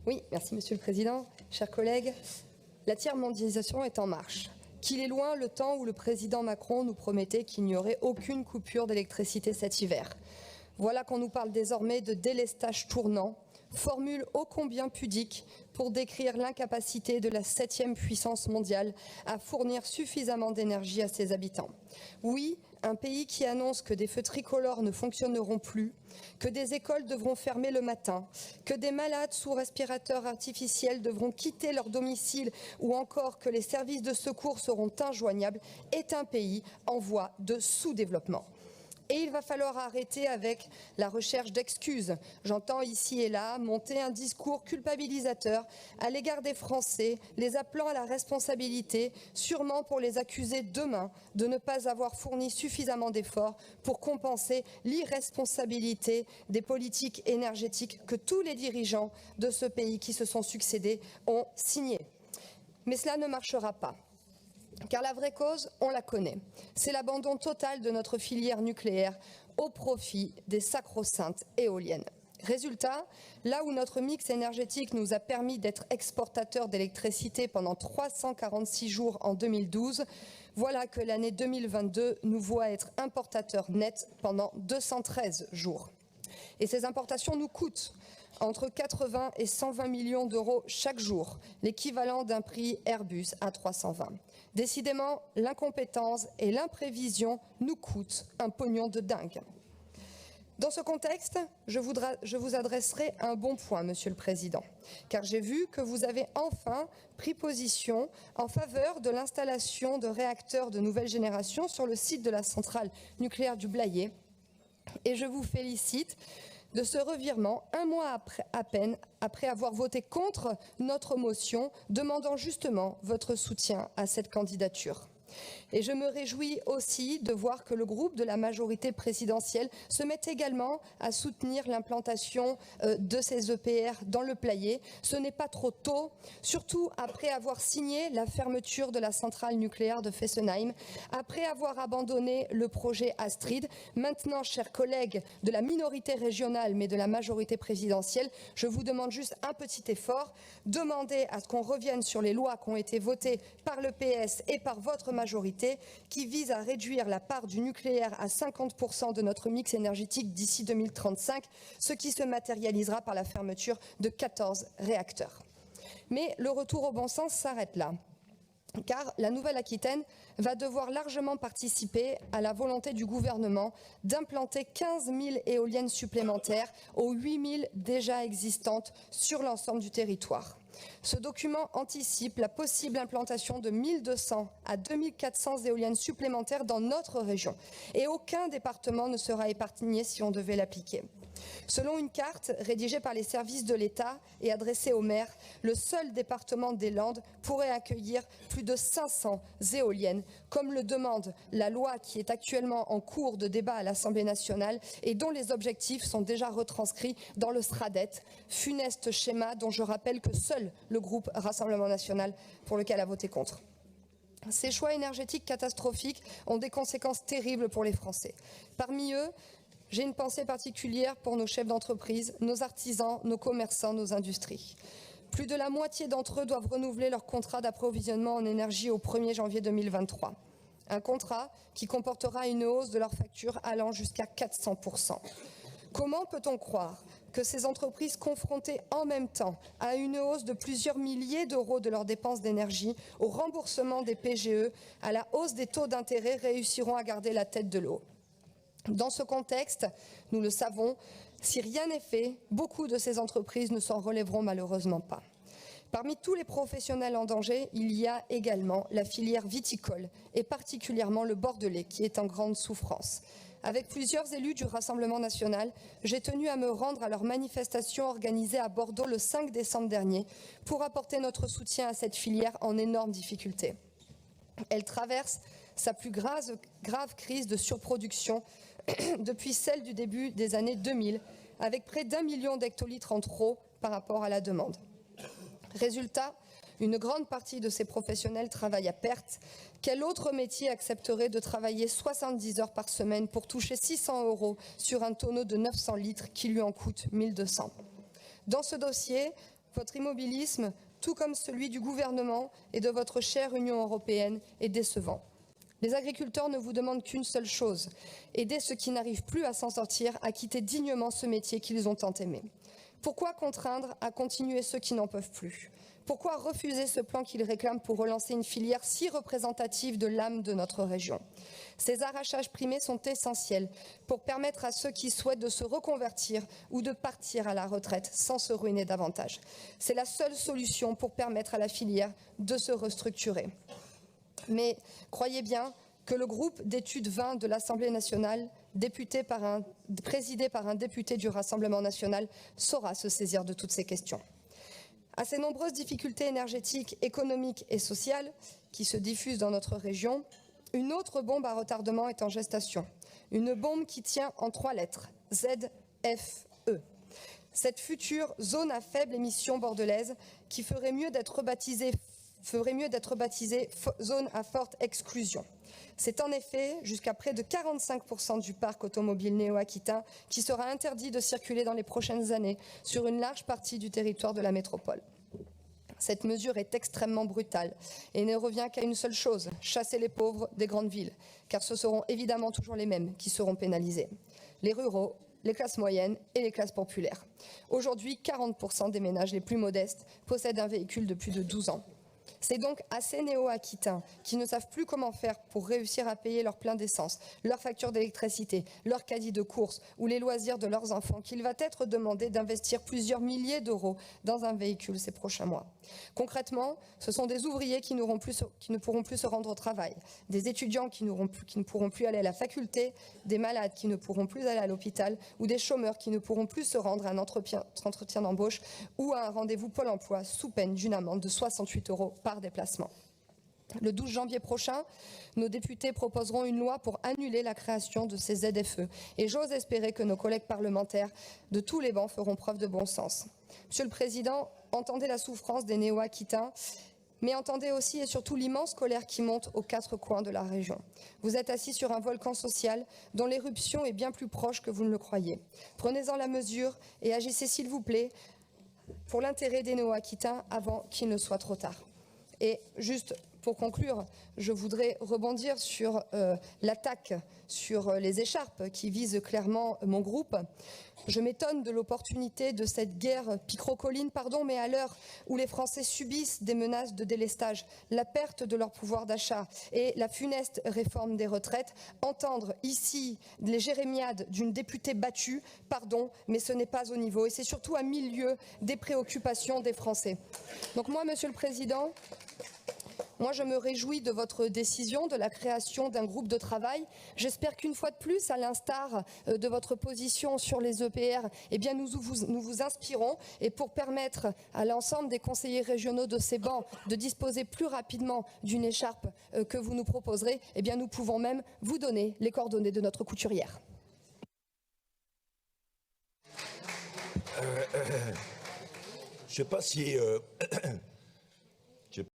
Oui, merci Monsieur le Président. Chers collègues, la tiers-mondialisation est en marche. Qu'il est loin le temps où le président Macron nous promettait qu'il n'y aurait aucune coupure d'électricité cet hiver. Voilà qu'on nous parle désormais de délestage tournant, formule ô combien pudique pour décrire l'incapacité de la 7e puissance mondiale à fournir suffisamment d'énergie à ses habitants. Oui, un pays qui annonce que des feux tricolores ne fonctionneront plus, que des écoles devront fermer le matin, que des malades sous respirateurs artificiels devront quitter leur domicile ou encore que les services de secours seront injoignables, est un pays en voie de sous-développement. Et il va falloir arrêter avec la recherche d'excuses. J'entends ici et là monter un discours culpabilisateur à l'égard des Français, les appelant à la responsabilité, sûrement pour les accuser demain de ne pas avoir fourni suffisamment d'efforts pour compenser l'irresponsabilité des politiques énergétiques que tous les dirigeants de ce pays qui se sont succédés ont signées. Mais cela ne marchera pas. Car la vraie cause, on la connaît. C'est l'abandon total de notre filière nucléaire au profit des sacro-saintes éoliennes. Résultat, là où notre mix énergétique nous a permis d'être exportateurs d'électricité pendant 346 jours en 2012, voilà que l'année 2022 nous voit être importateurs nets pendant 213 jours. Et ces importations nous coûtent entre 80 et 120 millions d'euros chaque jour, l'équivalent d'un prix Airbus A320. Décidément, l'incompétence et l'imprévision nous coûtent un pognon de dingue. Dans ce contexte, je vous adresserai un bon point, Monsieur le Président, car j'ai vu que vous avez enfin pris position en faveur de l'installation de réacteurs de nouvelle génération sur le site de la centrale nucléaire du Blayais. Et je vous félicite de ce revirement un mois à peine après avoir voté contre notre motion demandant justement votre soutien à cette candidature. Et je me réjouis aussi de voir que le groupe de la majorité présidentielle se met également à soutenir l'implantation de ces EPR dans le Blayais. Ce n'est pas trop tôt, surtout après avoir signé la fermeture de la centrale nucléaire de Fessenheim, après avoir abandonné le projet Astrid. Maintenant, chers collègues de la minorité régionale, mais de la majorité présidentielle, je vous demande juste un petit effort. Demandez à ce qu'on revienne sur les lois qui ont été votées par le PS et par votre majorité, qui vise à réduire la part du nucléaire à 50% de notre mix énergétique d'ici 2035, ce qui se matérialisera par la fermeture de 14 réacteurs. Mais le retour au bon sens s'arrête là, car la Nouvelle-Aquitaine va devoir largement participer à la volonté du gouvernement d'implanter 15 000 éoliennes supplémentaires aux 8 000 déjà existantes sur l'ensemble du territoire. Ce document anticipe la possible implantation de 1200 à 2400 éoliennes supplémentaires dans notre région. Et aucun département ne sera épargné si on devait l'appliquer. Selon une carte rédigée par les services de l'État et adressée aux maires, le seul département des Landes pourrait accueillir plus de 500 éoliennes, comme le demande la loi qui est actuellement en cours de débat à l'Assemblée nationale et dont les objectifs sont déjà retranscrits dans le SRADET, funeste schéma dont je rappelle que seul le groupe Rassemblement national pour lequel a voté contre. Ces choix énergétiques catastrophiques ont des conséquences terribles pour les Français. Parmi eux, j'ai une pensée particulière pour nos chefs d'entreprise, nos artisans, nos commerçants, nos industries. Plus de la moitié d'entre eux doivent renouveler leur contrat d'approvisionnement en énergie au 1er janvier 2023. Un contrat qui comportera une hausse de leur facture allant jusqu'à 400%. Comment peut-on croire que ces entreprises confrontées en même temps à une hausse de plusieurs milliers d'euros de leurs dépenses d'énergie, au remboursement des PGE, à la hausse des taux d'intérêt réussiront à garder la tête de l'eau ? Dans ce contexte, nous le savons, si rien n'est fait, beaucoup de ces entreprises ne s'en relèveront malheureusement pas. Parmi tous les professionnels en danger, il y a également la filière viticole et particulièrement le bordelais qui est en grande souffrance. Avec plusieurs élus du Rassemblement national, j'ai tenu à me rendre à leur manifestation organisée à Bordeaux le 5 décembre dernier pour apporter notre soutien à cette filière en énorme difficulté. Elle traverse sa plus grave crise de surproduction depuis celle du début des années 2000, avec près d'1 million d'hectolitres en trop par rapport à la demande. Résultat, une grande partie de ces professionnels travaillent à perte. Quel autre métier accepterait de travailler 70 heures par semaine pour toucher 600 € sur un tonneau de 900 litres qui lui en coûte 1200 ? Dans ce dossier, Votre immobilisme, tout comme celui du gouvernement et de votre chère Union européenne, est décevant. Les agriculteurs ne vous demandent qu'une seule chose, aider ceux qui n'arrivent plus à s'en sortir à quitter dignement ce métier qu'ils ont tant aimé. Pourquoi contraindre à continuer ceux qui n'en peuvent plus? Pourquoi refuser ce plan qu'ils réclament pour relancer une filière si représentative de l'âme de notre région? Ces arrachages primés sont essentiels pour permettre à ceux qui souhaitent de se reconvertir ou de partir à la retraite sans se ruiner davantage. C'est la seule solution pour permettre à la filière de se restructurer. Mais croyez bien que le groupe d'études 20 de l'Assemblée nationale, présidé par un député du Rassemblement national, saura se saisir de toutes ces questions. À ces nombreuses difficultés énergétiques, économiques et sociales qui se diffusent dans notre région, une autre bombe à retardement est en gestation. Une bombe qui tient en 3 lettres, ZFE. Cette future zone à faible émission bordelaise qui ferait mieux d'être rebaptisée zone à forte exclusion. C'est en effet jusqu'à près de 45% du parc automobile néo-aquitain qui sera interdit de circuler dans les prochaines années sur une large partie du territoire de la métropole. Cette mesure est extrêmement brutale et ne revient qu'à une seule chose, chasser les pauvres des grandes villes, car ce seront évidemment toujours les mêmes qui seront pénalisés. Les ruraux, les classes moyennes et les classes populaires. Aujourd'hui, 40% des ménages les plus modestes possèdent un véhicule de plus de 12 ans. C'est donc à ces néo-aquitains qui ne savent plus comment faire pour réussir à payer leur plein d'essence, leur facture d'électricité, leur caddie de course ou les loisirs de leurs enfants qu'il va être demandé d'investir plusieurs milliers d'euros dans un véhicule ces prochains mois. Concrètement, ce sont des ouvriers qui ne pourront plus se rendre au travail, des étudiants qui ne pourront plus aller à la faculté, des malades qui ne pourront plus aller à l'hôpital ou des chômeurs qui ne pourront plus se rendre à un entretien d'embauche ou à un rendez-vous Pôle emploi sous peine d'une amende de 68 € par déplacement. Le 12 janvier prochain, nos députés proposeront une loi pour annuler la création de ces ZFE et j'ose espérer que nos collègues parlementaires de tous les bancs feront preuve de bon sens. Monsieur le Président, entendez la souffrance des néo-aquitains, mais entendez aussi et surtout l'immense colère qui monte aux 4 coins de la région. Vous êtes assis sur un volcan social dont l'éruption est bien plus proche que vous ne le croyez. Prenez-en la mesure et agissez s'il vous plaît pour l'intérêt des néo-aquitains avant qu'il ne soit trop tard. Et juste pour conclure, je voudrais rebondir sur l'attaque sur les écharpes qui vise clairement mon groupe. Je m'étonne de l'opportunité de cette guerre picrocolline, mais à l'heure où les Français subissent des menaces de délestage, la perte de leur pouvoir d'achat et la funeste réforme des retraites, entendre ici les jérémiades d'une députée battue, mais ce n'est pas au niveau et c'est surtout à milieu des préoccupations des Français. Donc moi, Monsieur le Président, je me réjouis de votre décision de la création d'un groupe de travail. J'espère qu'une fois de plus, à l'instar de votre position sur les EPR, nous vous inspirons et pour permettre à l'ensemble des conseillers régionaux de ces bancs de disposer plus rapidement d'une écharpe que vous nous proposerez, nous pouvons même vous donner les coordonnées de notre couturière. Je ne sais pas si